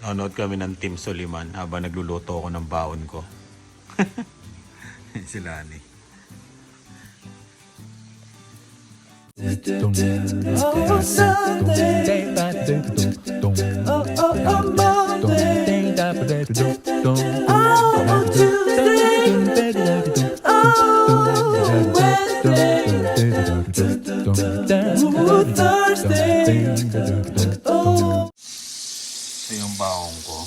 Nanonood kami ng Team Soliman habang nagluluto ako ng baon ko. Sila ni. Oh, Sunday. Oh, Monday. Oh, Tuesday. Oh, Wednesday. Ooh, Thursday. Oh. Ito yung baon ko.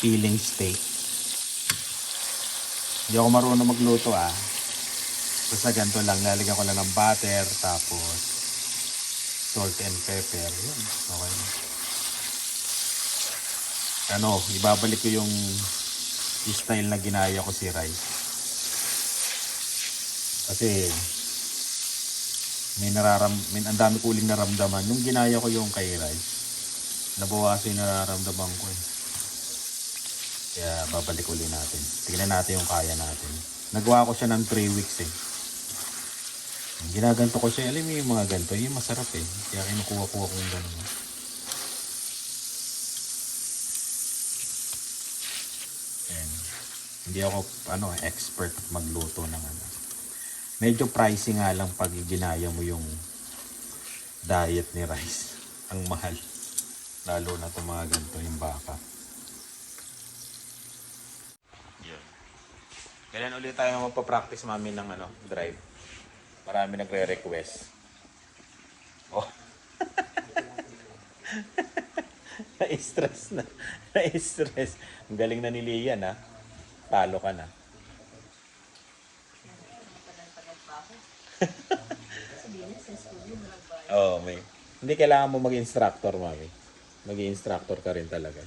Peeling steak. Hindi ako marunong magluto Basta ganito lang, lalagyan ko lang ng butter, tapos salt and pepper. Yun, okay na. Ibabalik ko yung style na ginaya ko si rice. Kasi ang dami ko uling naramdaman. Yung ginaya ko yung kay rice, nabawasan yung nararamdaman ko Kaya babalik ulit natin. Tignan natin yung kaya natin. Nagawa ko siya ng 3 weeks Ginaganto ko siya. Alam mo yung mga ganito, yung masarap Kaya kinukuha-kuha ko yung gano'n. Hindi ako expert magluto ng Medyo pricey nga lang pag ginaya mo yung diet ni rice. Ang mahal. Lalo na itong mga ganito, yung baka. Yun. Kailan ulit tayo magpa-practice mami ng drive? Marami nagre-request. Oh. Na-stress na. Na-stress. Ang galing na ni Lian Talo ka na. May. Hindi kailangan mo mag-instructor, mami. Mag-instructor ka rin talaga.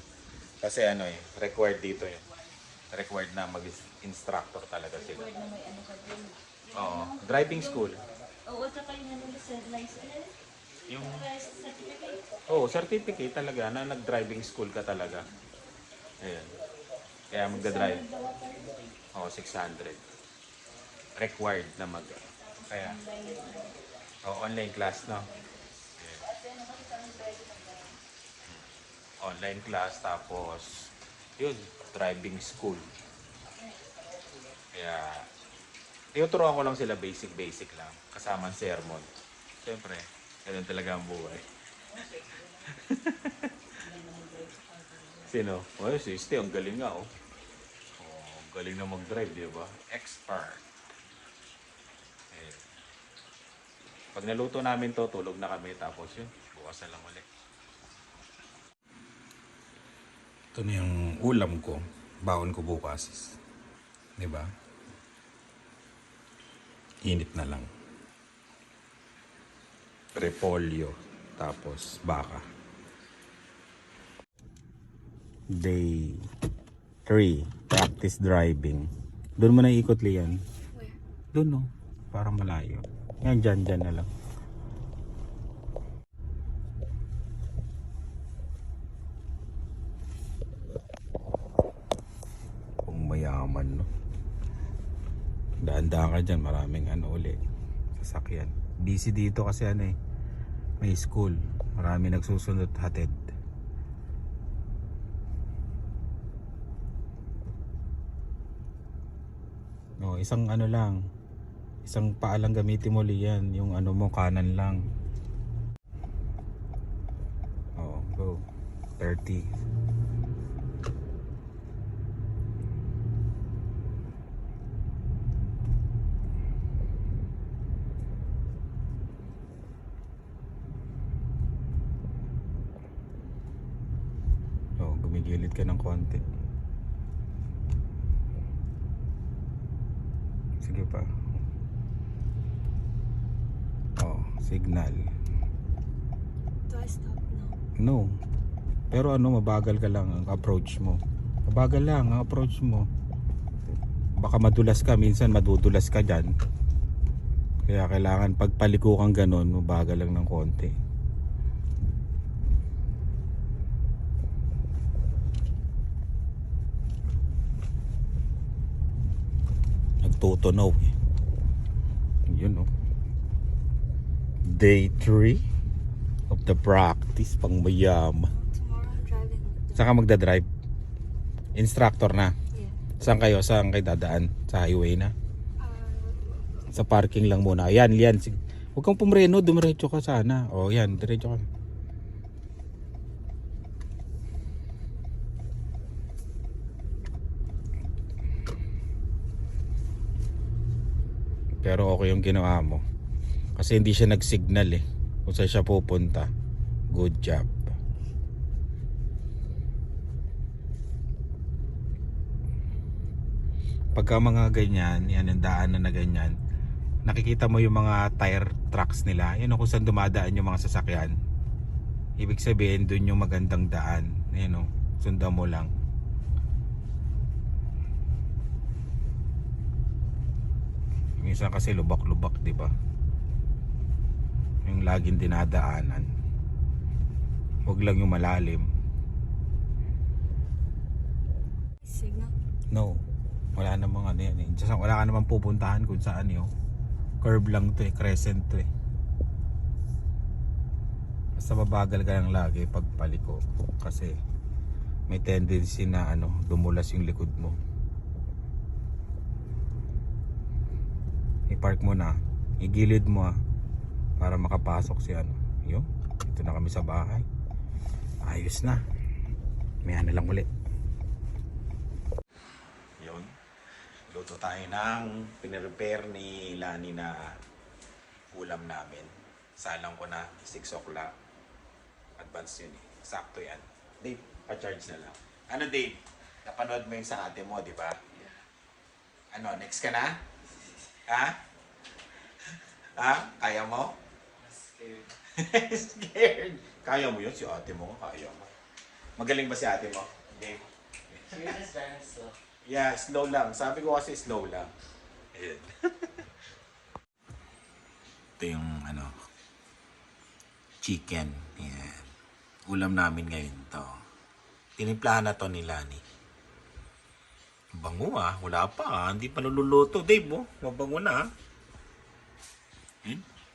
Kasi required dito Required na mag-instructor talaga sila. Required na may ka din. Oo, driving school. Oo, tsaka yung license. Yung Certificate. Certificate talaga na nag-driving school ka talaga. Ayan. Kaya magda-drive. 600. Required na Kaya online class, no? Ayan. Online class, tapos driving school. Kaya tinuturuan ko lang sila basic lang. Kasama sermon. Siyempre, ganun talaga ang buhay. Sino? Si Ste, ang galing nga ang galing na mag-drive, di ba? Expert. Pag naluto namin to, tulog na kami. Tapos bukas na lang ulit. Ito na yung ulam ko. Baon ko bukas. Di ba? Init na lang. Repolyo. Tapos baka. Day 3. Practice driving. Doon mo na ikot, Lian. Where? Doon, no? Parang malayo. Yan, dyan na lang. Kung mayaman, no? Daan-daan ka dyan. Maraming uli. Sasakyan. Busy dito kasi may school. Marami nagsusunod hatid. Isang lang. Isang paa lang gamitin mo, Lian. Yung mo, kanan lang. Go. 30. Gumigilid ka ng konti. Sige pa. Signal. Do I stop now? No. Pero mabagal ka lang ang approach mo. Mabagal lang ang approach mo. Baka madulas ka, minsan madudulas ka dyan. Kaya kailangan pagpaliko kang ganon, mabagal lang ng konti. Nagtutunaw Yun Day 3 of The practice pang mayam. Tomorrow I'm driving with them. Saan ka magdadrive? Instructor na. Yeah. Saan kayo? Saan kayo dadaan? Sa highway na? Uh, Sa parking lang muna. Yan. Huwag kang pumreno. Dumiretso ka sana. O yan. Diretso ka. Pero okay yung ginawa mo. Kasi hindi siya nag-signal eh. Kung saan siya pupunta. Good job. Pagka mga ganyan, yan ang daanan na ganyan, nakikita mo yung mga tire tracks nila. Yan o kung saan dumadaan yung mga sasakyan. Ibig sabihin, dun yung magandang daan. Yan o, sundan mo lang. Minsan kasi lubak-lubak, di ba? Yung laging dinadaanan. Huwag lang yung malalim. signal. No. Wala namang ano yan eh. Just, wala ka namang pupuntahan kung saan yun. Curve lang to eh. Crescent to eh. Basta mabagal ka lang lagi pag paliko. Kasi may tendency na ano, dumulas yung likod mo. I-park mo na. Igilid mo para makapasok si ano. Yun. Dito na kami sa bahay. Ayos na. May ano lang ulit. Yun. Luto tayo ng pinrepair ni Lani na ulam namin. Salang ko na 6 o'clock. Advance yun eh. Sakto yan. Dave, pa-charge na lang. Ano Dave? Napanood mo yung sa ate mo, di ba? Ano, next ka na? Ha? Ha? Kaya mo? Scared. Scared. Kaya mo yun? Si ate mo, kaya mo. Magaling ba si ate mo? Dave? Yeah, slow lang. Sabi ko kasi slow lang. Ayan. Ito yung ano, chicken. Ayan. Ulam namin ngayon to. Tinimplahan na to ni Lani. Bango wala pa hindi pa naluluto. Dave mabango na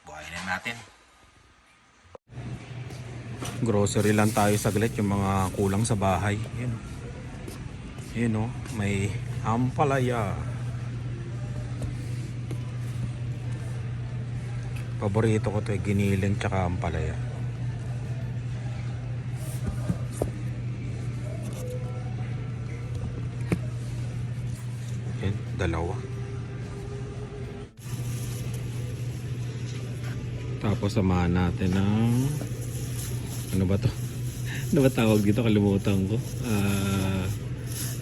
buhayin na natin. Grocery lang tayo saglit, yung mga kulang sa bahay. Yun may ampalaya. Paborito ko to giniling tsaka ampalaya. Dalawa. Tapos samahan natin ng ano ba to? Ano ba tawag dito? Kalimutan ko.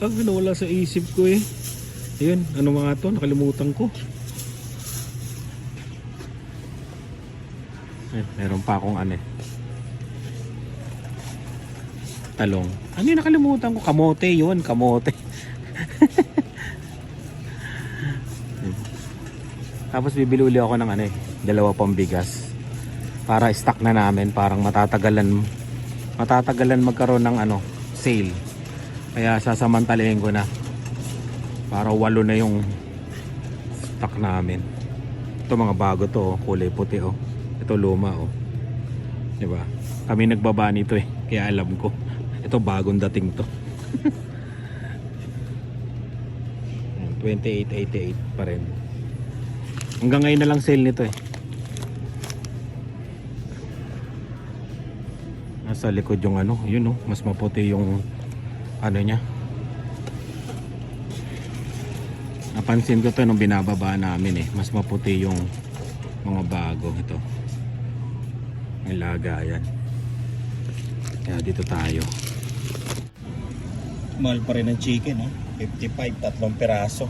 Ano wala sa isip ko eh. Ayun, ano mga to? Nakalimutan ko. Meron pa akong ano eh. Talong. Ano yung nakalimutan ko? Kamote yun, kamote. Tapos bibili uli ako ng ano eh, 2 pang bigas. Para stock na namin, parang matatagalan magkaroon ng ano, sale. Kaya sasamantalahin ko na. Para 8 na yung stock namin. Ito mga bago to, kulay puti oh. Ito luma oh. 'Di ba? Kami nagbaba nito eh, kaya alam ko. Ito bagong dating to. 28.88 pa rin. Hanggang ngayon na lang sale nito eh. Nasa likod yung ano, yun oh, mas maputi yung ano niya. Napansin ko to nung binababa namin eh, mas maputi yung mga bago ito. May lagayan. Kaya dito tayo. Mahal pa rin ang chicken oh. 55, 3 piraso.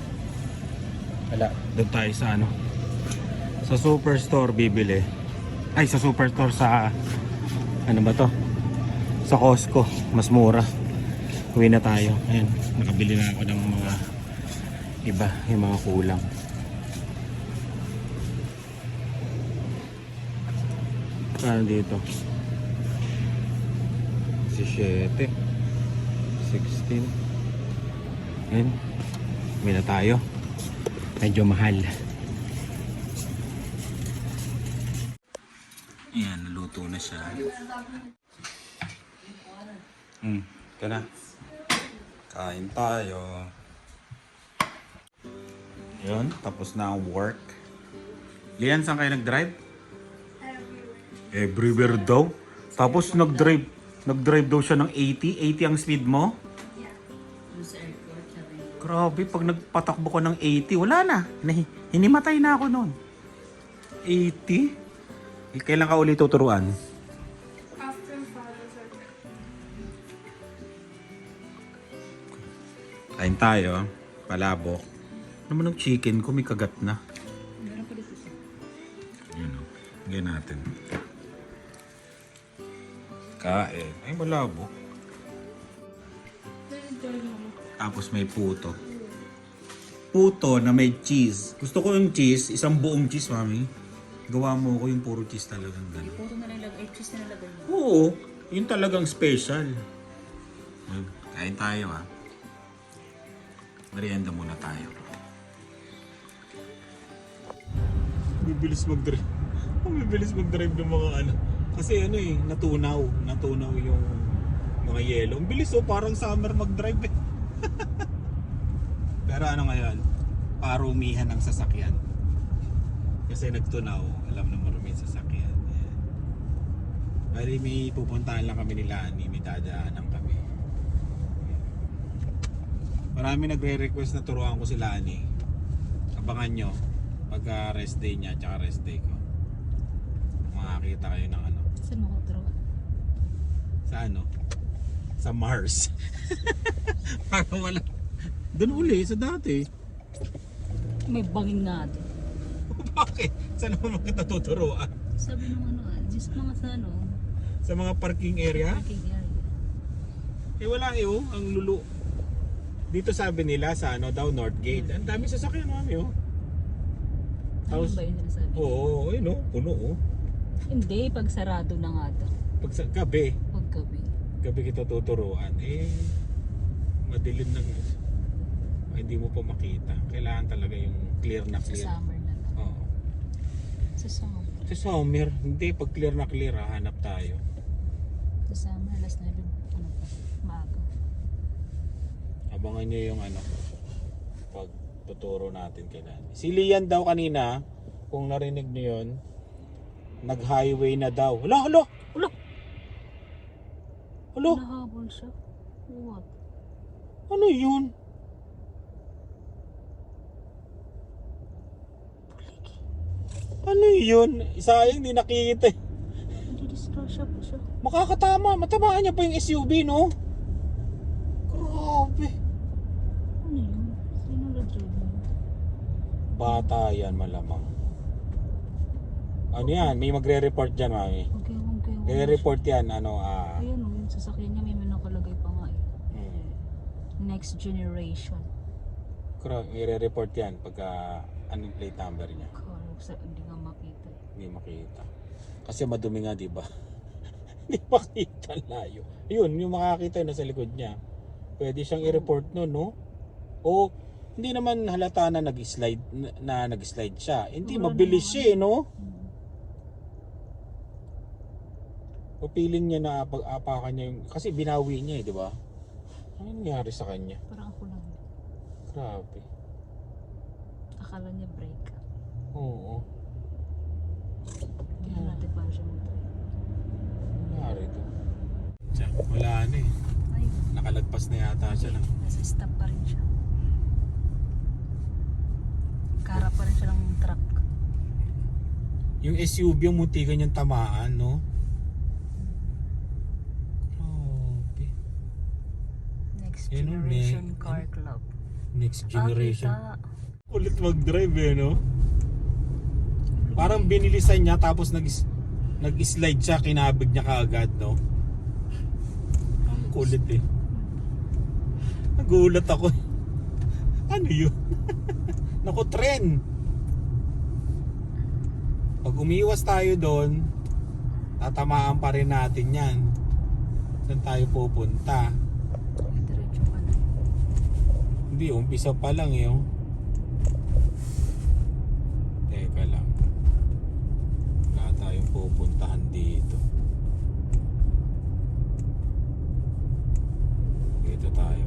Wala, doon tayo sa ano, sa superstore bibili. Ay, sa superstore sa ano ba to, sa Costco, mas mura. Uwi na tayo. Ayan, nakabili na ako ng mga iba, yung mga kulang. Ano dito? 17, 16. Ayan, uwi na tayo. Medyo mahal. Ayan, naluto Luto na siya. Ito na. Kain tayo. Yun, tapos na ang work. Lian, saan kayo nag-drive? Everywhere daw. Tapos nag-drive daw siya ng 80. 80 ang speed mo? Grabe, pag nagpatakbo ko ng 80, wala na. Hinimatay na ako noon. 80? Kailan ka ulit tuturuan? After Father's Day. Kain tayo. Palabok. Naman ng chicken ko, may kagat na. Yun o. Hinggan natin. Kain. Ay, malabok. Tapos may puto. Puto na may cheese. Gusto ko yung cheese, isang buong cheese, mami. Gawa mo ko yung puro cheese talagang gano'n. Puro na lang lagay, cheese na lagay mo. Oo, yun talagang special. Kain tayo ha. Merienda muna tayo. Bibilis mag-drive. Bibilis mag-drive ng mga ano. Kasi ano eh, natunaw. Natunaw yung mga yelo. Ang bilis oh, parang summer mag-drive eh. Pero ano ngayon, parumihan ng sasakyan. Kasi nagtunaw, alam na marumi yung sasakyan. Ayan. Bali may pupuntahan lang kami nila, may dadaanan kami. Marami nagre-request na turuan ko sila ani. Abangan nyo pagka rest day niya at rest day ko. Makakita kayo ng ano. Saan mo ko turuan? Sa ano? Sa Mars. Para wala. Doon uli, sa dati. May bangin nga doon. Bakit? Saan naman kita tuturuan? Sabi nung ano just mga sa ano, Sa mga parking area? parking area. Eh wala eh oh, ang lulu. Dito sabi nila sa ano daw, North Gate. Ang dami sasakyan mami oh. Ano ba yung sinasabi? Oo, ayun oh, puno oh. Hindi, pag sarado na nga daw. Pag sa gabi, Paggabi. gabi kita tuturuan, eh madilim na hindi mo pa makita. Kailangan talaga yung clear na Sa clear. summer na lang. Oo. Sa summer. Sa summer, hindi pag clear na clear, hanap tayo. Sa summer, alas 9, ano pa, maaga. Abangan nyo yung ano, pag tuturo natin kay Nani. Si Lian daw kanina, kung narinig nyo yun, nag-highway na daw. Hala, hala, hala. Hala, Nahabol siya. What? ano yun? Ano yun? Sayang, hindi nakikita eh. Hindi-distrasya po siya. Makakatama, matamaan niya pa yung SUV, no? Grabe. Ano yun? Sino nag-drive mo? Bata yan, malamang. Ano yan? May magre-report dyan, mami. Okay. Re-report yan, ano, Ayun yung sasakyan niya, may nakalagay pa nga eh. Next generation. May re-report yan pagka anong plate number niya. Hindi nga makita eh. Hindi makita. Kasi madumi nga, di ba? Hindi makita, layo. Yun, yung makakita na sa likod niya. Pwede siyang i-report nun, no? O, hindi naman halata na nag-slide nag-slide siya. Hindi, Wala mabilis naman. siya, eh, no? O feeling niya na pag-apakan niya yung... Kasi binawi niya, eh, di ba? Ano nangyari sa kanya? Parang ako lang. Grabe. Akala niya break. Oo. Tingnan natin paano siya mag-drive. Nangyari to. Wala na eh. Ay, Nakalagpas na yata siya ng... nasa stop pa rin siya. Kaharap pa rin siya ng truck. Yung SUV yung muntikan niyang tamaan, no? Grabe. Next Yun, Generation may- Car Club. Next generation. Ah, Ulit mag-drive eh, no? Parang binilisan niya tapos nag-slide siya, kinabig niya kaagad, no? Ang kulit eh. Nagulat ako. Ano yun? Naku, tren! Pag umiwas tayo doon, tatamaan pa rin natin yan. Saan tayo pupunta? diretso pa na. Hindi, umpisa pa lang eh. Oh. Teka lang. Wala tayong pupuntahan dito. tayo.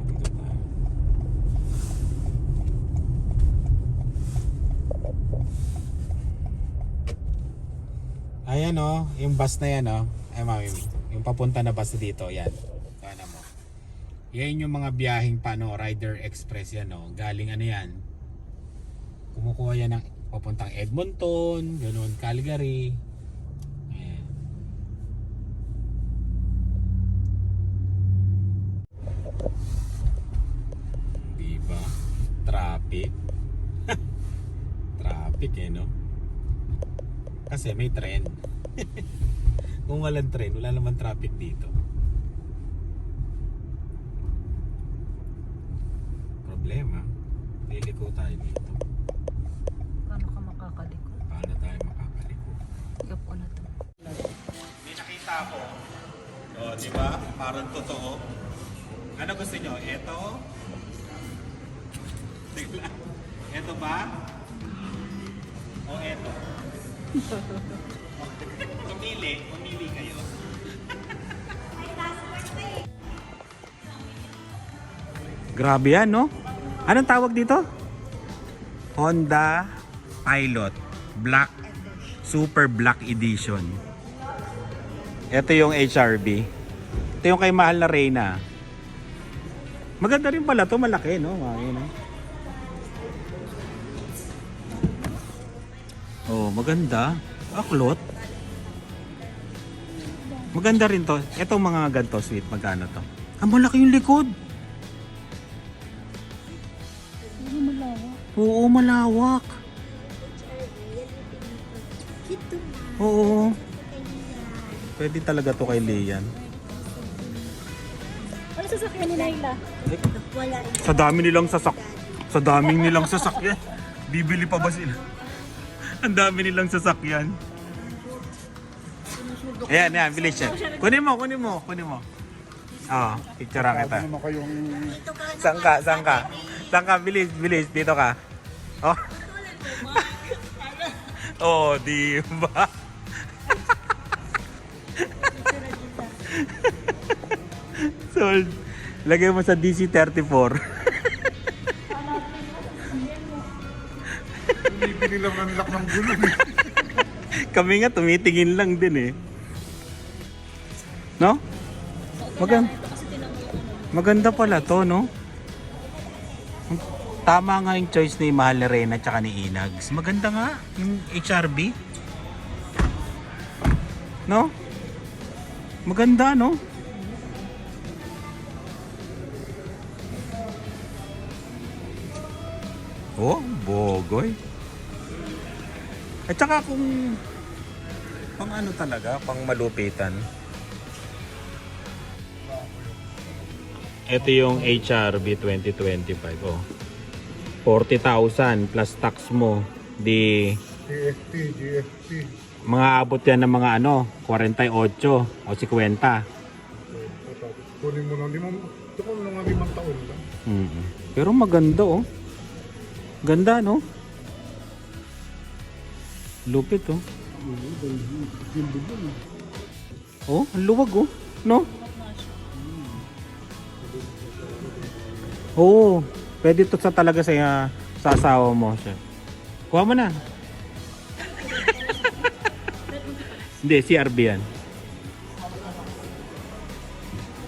Ayan o, yung bus na yan o. Ay mami, yung papunta na bus dito, yan. Sana mo. Yan yung mga biyaheng Rider Express yan o. Galing ano yan. Kumukuha yan ng papuntang Edmonton, ganoon, Calgary. Ayan. Diba? Traffic. Traffic no? Kasi may tren. Kung walang tren, wala naman traffic dito. Problema, liliko tayo dito. Paano ka makakaliko? Paano tayo makakaliko? Ikaw po na to. May nakita ako. O, di ba? Parang totoo. Ano gusto nyo? Ito? Tigla. Ito ba? O ito? Pumili kayo. Grabe yan, no? Anong tawag dito? Honda Pilot Black Super Black Edition. Ito yung HRV. Ito yung kay mahal na Reyna. Maganda rin pala to, malaki, no? Oh, maganda. Aklot. Maganda rin to. Etong mga ganito, sweet, magkano to? Ah, malaki yung likod. Oo, malawak. Oo. Pwede talaga to kay Lian. Ano sasakyan ni Naila? Sa daming nilang sasakyan. Bibili pa ba sila? Ang dami nilang sasakyan. Ayan, bilis siya. Kunin mo. Picture kita. Saan ka? Bilis. Dito ka. Oh. Oh, di ba? Sold. Lagay mo sa DC-34. Bibili lang ng lock ng gulong. Kami nga tumitingin lang din eh. No? Maganda pala to, no? Tama nga yung choice ni Mahal ni Reyna at ni Inags. Maganda nga yung HRV. No? Maganda, no? Oh, bogoy. At saka kung pang ano talaga, pang malupitan. Ito yung HRV 2025. Oh. 40,000 plus tax mo. Di GST. mga abot yan ng mga 48 o 50. Kunin mo ng 5 taon lang. Pero maganda oh. Ganda no? Lupit oh. Oh, ang luwag oh. No? Oo. Pwede to talaga sa asawa mo siya. Kuha mo na. Hindi, CRV yan.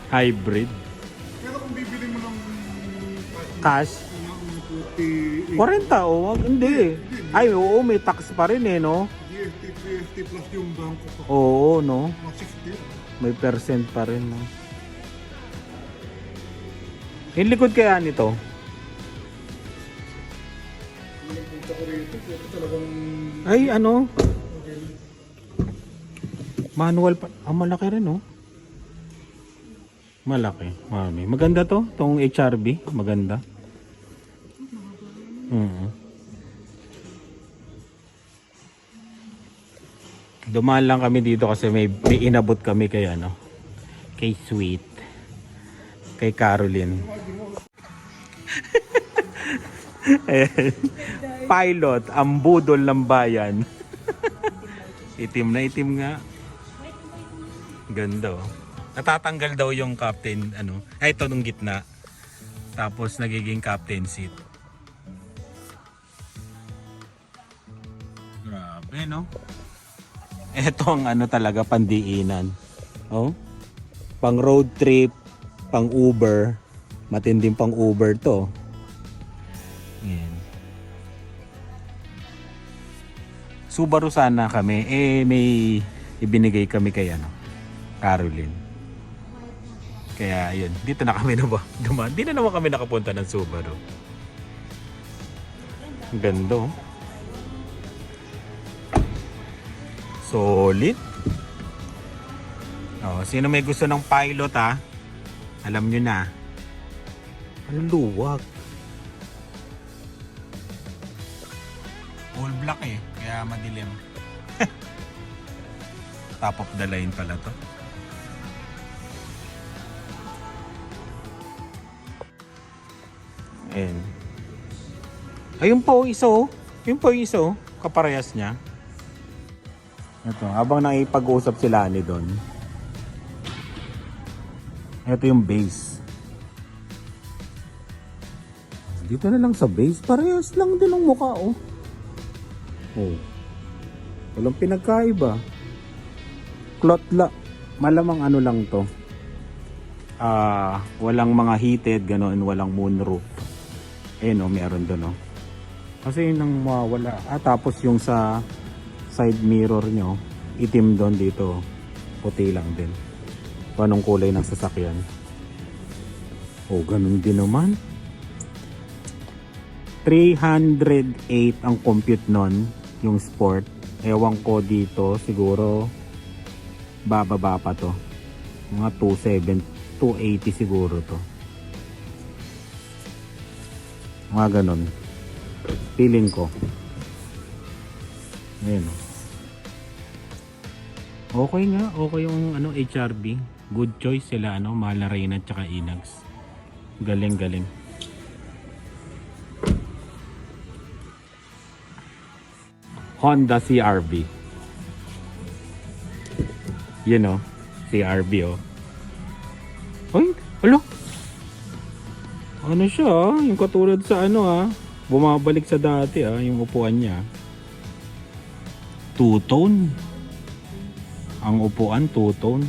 Hybrid. Pero kung bibili mo ng Cash. 40 oh. Hindi. Ay, oo, may tax pa rin eh, no? GST plus yung bangko pa. Oo, no? Mga 60. May percent pa rin, no? Yung likod kaya nito? Punta ko rito, ito talagang Ay, ano? Manual pa. Ah, malaki rin, no? Malaki, mami. Maganda to, tong HRV. Maganda. Dumaan lang kami dito kasi may inabot kami kay kay Sweet, kay Caroline. Ayan. Pilot, ang budol ng bayan. Itim na itim nga. Ganda oh. Natatanggal daw yung captain ay ito nung gitna. Tapos nagiging captain seat. Grabe, no? Ito ang ano talaga, pandiinan. Oh? Pang road trip, pang Uber. Matinding pang Uber to. Yan. Subaru sana kami. May ibinigay kami kay Caroline. Kaya yun, dito na kami dumaan. Di na naman kami nakapunta ng Subaru. Ang ganda, oh. Solid. Oh, sino may gusto ng pilot, ha? Alam nyo na. Ang luwag. All black eh, kaya madilim. Top of the line pala to. Ayan. Ayun po isa, oh. Yun po isa, oh. Kaparehas niya. Ito, habang nakipag-usap sila ni doon. Ito yung base. Dito na lang sa base. Parehas lang din ang mukha, oh. Oh. Walang pinagkaiba. Cloth malamang ano lang to. Walang mga heated, ganoon, walang moonroof. No, meron doon, no. Kasi nang mawala. Tapos yung sa side mirror nyo, itim doon, dito puti lang din. Anong kulay ng sasakyan? Oh, ganun din naman. 308 ang compute nun, yung sport. Ewan ko dito, siguro bababa pa to. Mga 280 siguro to. Mga ganun. Feeling ko. Ayan. Okay nga. Okay yung HRB. Good choice sila. Mahal na Reyna at saka Inags. Galing. Honda CRV. CRV, oh. Ay, alo. Ano siya, yung katulad sa bumabalik sa dati, yung upuan niya. Two-tone. Ang upuan, two-tone.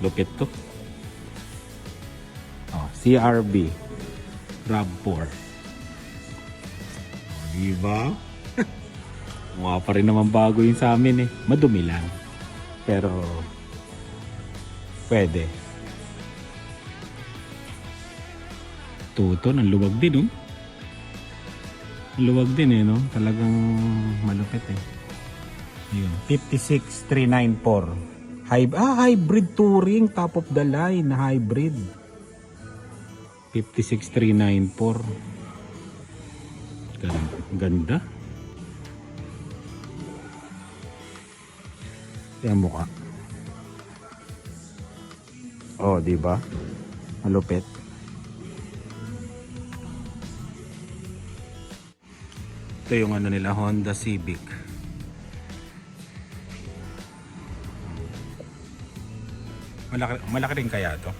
Lupit to. Oh, CRV. RAV4. Diba? Mukha pa rin naman bago yun sa amin, eh. Madumi lang. Pero pwede. Tuto, ang luwag din, oh. Ang luwag din, no? Talagang malupit, eh. Yun. 56394. Hybrid touring, top of the line, hybrid. 56394. Ganda. Yan mukha. Oh, di ba? Malupit. Ito yung nila, Honda Civic. Malaki rin kaya to.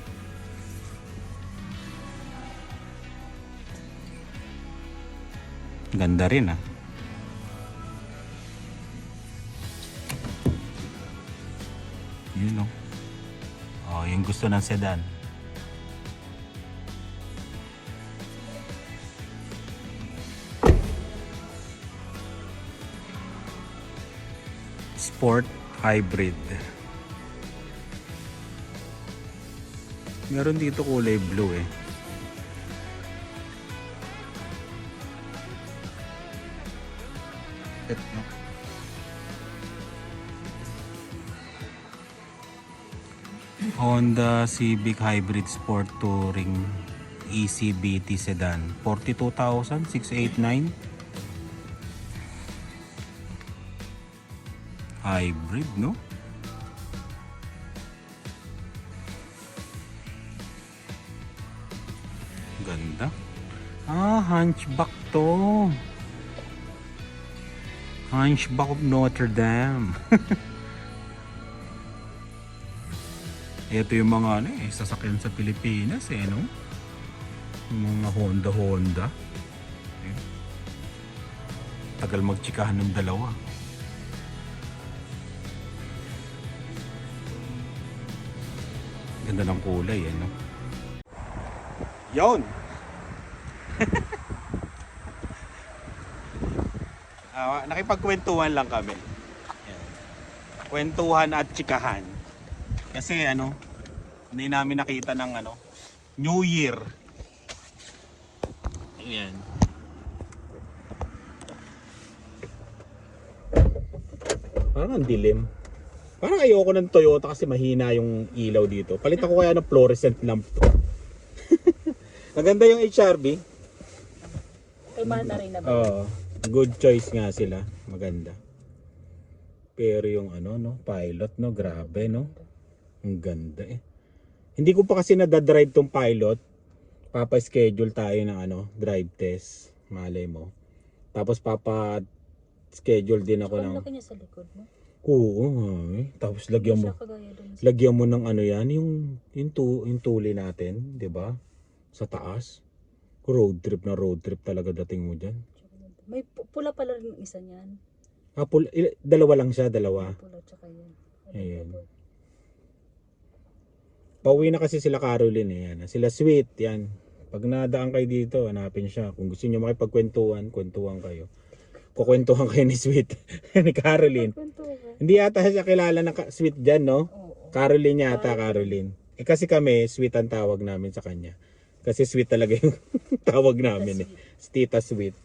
Ganda rin, ah. Yun, oh, yung gusto ng sedan. Sport hybrid. Meron dito kulay blue, eh. No? Honda Civic Hybrid Sport Touring ECBT Sedan, 42,689. Hybrid, no? Ganda. Hunchback to. Hunchback of Notre Dame. Ito yung mga ano sasakyan sa Pilipinas no? Yung mga Honda. Ayan. Tagal magtsikahan ng dalawa. Ganda ng kulay no? Yon! Nakipagkwentuhan lang kami. Ayan. Kwentuhan at tsikahan. Kasi hindi namin nakita ng New Year. Ayan. Parang ang dilim. Parang ayoko ng Toyota kasi mahina yung ilaw dito. Palitan ko kaya ng fluorescent lamp to. Maganda yung HRV. Kay mahal na rin na ba? Oo. Good choice nga sila. Maganda. Pero yung pilot grabe Ang ganda Hindi ko pa kasi nadadrive tong pilot. Papa-schedule tayo ng drive test. Malay mo. Tapos papa-schedule din ako ng... Ang laki niya sa likod mo. Oo, tapos lagyan mo. Siya kagaya dun sa... Lagyan mo ng yan, yung tuli natin, 'di ba? Sa taas. Road trip talaga dating mo diyan. May pula pala rin yung isa niyan. Dalawa lang siya, dalawa. Pula tsaka yan. Ayun. Pauwi na kasi sila Caroline yan. Sila Sweet yan. Pag nadaan kayo dito, hanapin siya. Kung gusto niyo makipagkwentuhan, kwentuhan kayo. Kukwentuhan kayo ni Sweet, ni Caroline. Hindi yata siya kilala ng Sweet dyan, no? Caroline yata, Caroline. Kasi kami, Sweet ang tawag namin sa kanya. Kasi Sweet talaga yung tawag namin Si Tita Sweet.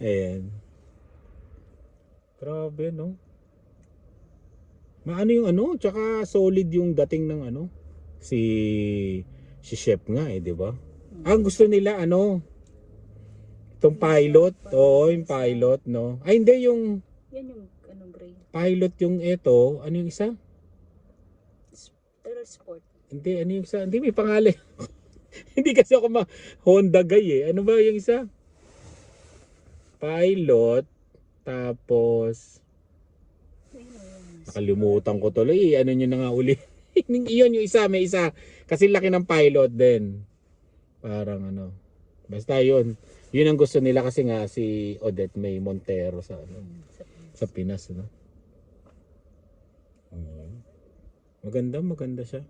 Ayan. Grabe, no? Maano yung tsaka solid yung dating ng si chef nga di ba? Ang gusto nila itong pilot, yung pilot, no? Ay hindi yung Yan yung gray. pilot yung ito, yung isa? Pero sport. Hindi, yung isa? Hindi, may pangalan. Hindi kasi ako Honda guy Ano ba yung isa? Pilot, tapos nakalimutan ko tuloy. Nyo na nga uli. Iyon yung isa, may isa. Kasi laki ng pilot din. Parang basta yun. Yun ang gusto nila kasi nga si Odette May Montero sa Pinas, no? Maganda siya.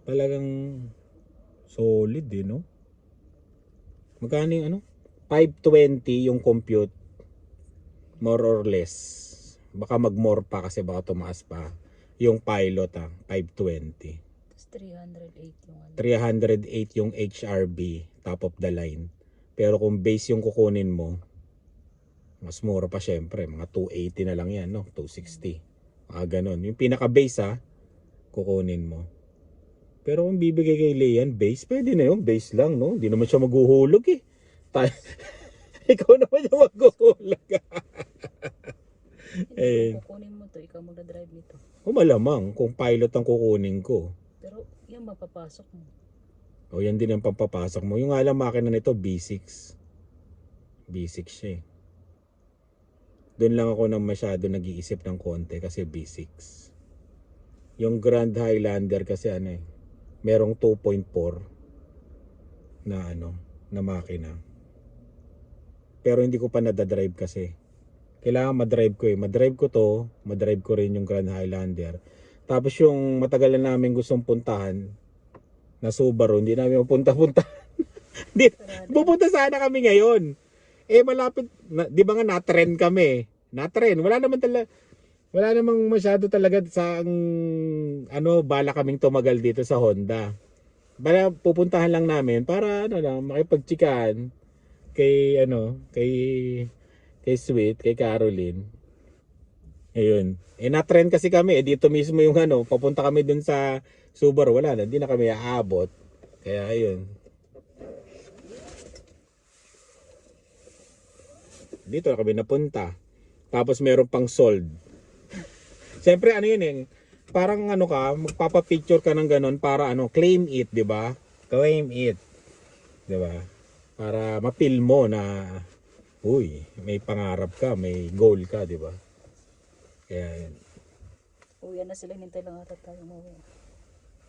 Talagang solid, no? Magkano yung 520 yung compute. More or less. Baka mag-more pa kasi baka tumaas pa. Yung pilot 520. Tapos 308 yung 308 yung HRB, top of the line. Pero kung base yung kukunin mo, mas mura pa syempre. Mga 280 na lang yan, no? 260. Mga ganon. Yung pinaka-base kukunin mo. Pero kung bibigay kay Leon, base, pwede na yun. Base lang, no? Hindi naman siya maghuhulog Ikaw naman yung maghuhulog. kukunin mo to, ikaw magdadrive nito. Malamang kung pilot ang kukunin ko. Pero yan mapapasok mo. O yan din ang pampapasok mo. Yung alam makina nito B6. B6 siya Doon lang ako nang masyado nag-iisip ng konti kasi B6. Yung Grand Highlander kasi merong 2.4 na na makina. Pero hindi ko pa nadadrive kasi. Kailangan madrive ko Madrive ko to, madrive ko rin yung Grand Highlander. Tapos yung matagal na namin gustong puntahan na Subaru, hindi namin mapunta-punta. Pupunta sana kami ngayon. Malapit, di ba nga na-trend kami? Na-trend. Wala namang masyado talaga sa bala kaming tumagal dito sa Honda. Bala pupuntahan lang namin para makipagtsikaan kay kay Sweet, kay Caroline. Ayun. Na-trend kasi kami. Dito mismo yung papunta kami dun sa Subaru. Wala na. Hindi na kami aabot. Kaya ayun. Dito na kami napunta. Tapos meron pang sold. Siyempre parang magpapa-picture ka ng ganon para claim it, di ba? Claim it. Di ba? Para ma-feel mo na may pangarap ka, may goal ka, di ba? Kaya yun. Uwi na sila, hintay lang ata tayo mawala.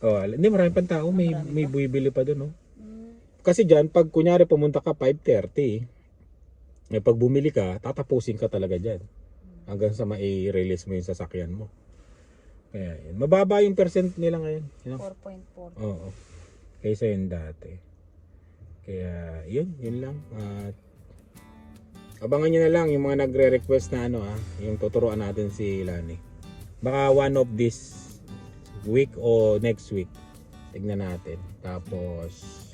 Oh, hindi marami pang tao, may bumibili pa doon, no. Kasi diyan pag kunyari pumunta ka 5:30, eh pag bumili ka, tatapusin ka talaga diyan. Hanggang sa mai-release mo yung sasakyan mo. Kaya yun. Mababa yung percent nila ngayon, you know? 4.4. Oo. Kaysa yun dati. Kaya yun lang. At abangan nyo na lang yung mga nagre-request na yung tuturuan natin si Lani. Baka one of this week o next week. Tignan natin. Tapos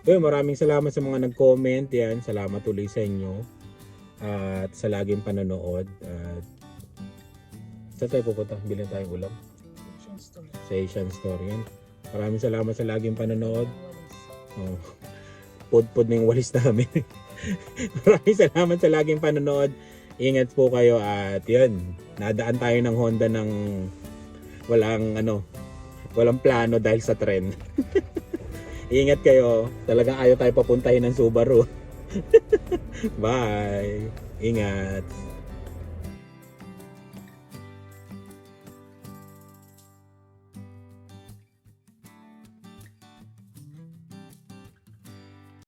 maraming salamat sa mga nag-comment yan. Salamat ulit sa inyo. At sa laging panonood. At saan tayo pupunta? Bilhin tayong ulam. Sa Asian Store yan. Maraming salamat sa laging panonood. Oh. Pud-pud na yung walis namin. Maraming salamat sa laging panonood. Ingat po kayo at yun. Nadaan tayo ng Honda ng walang plano dahil sa trend. Ingat kayo. Talagang ayaw tayo papuntahin ng Subaru. Bye. Ingat.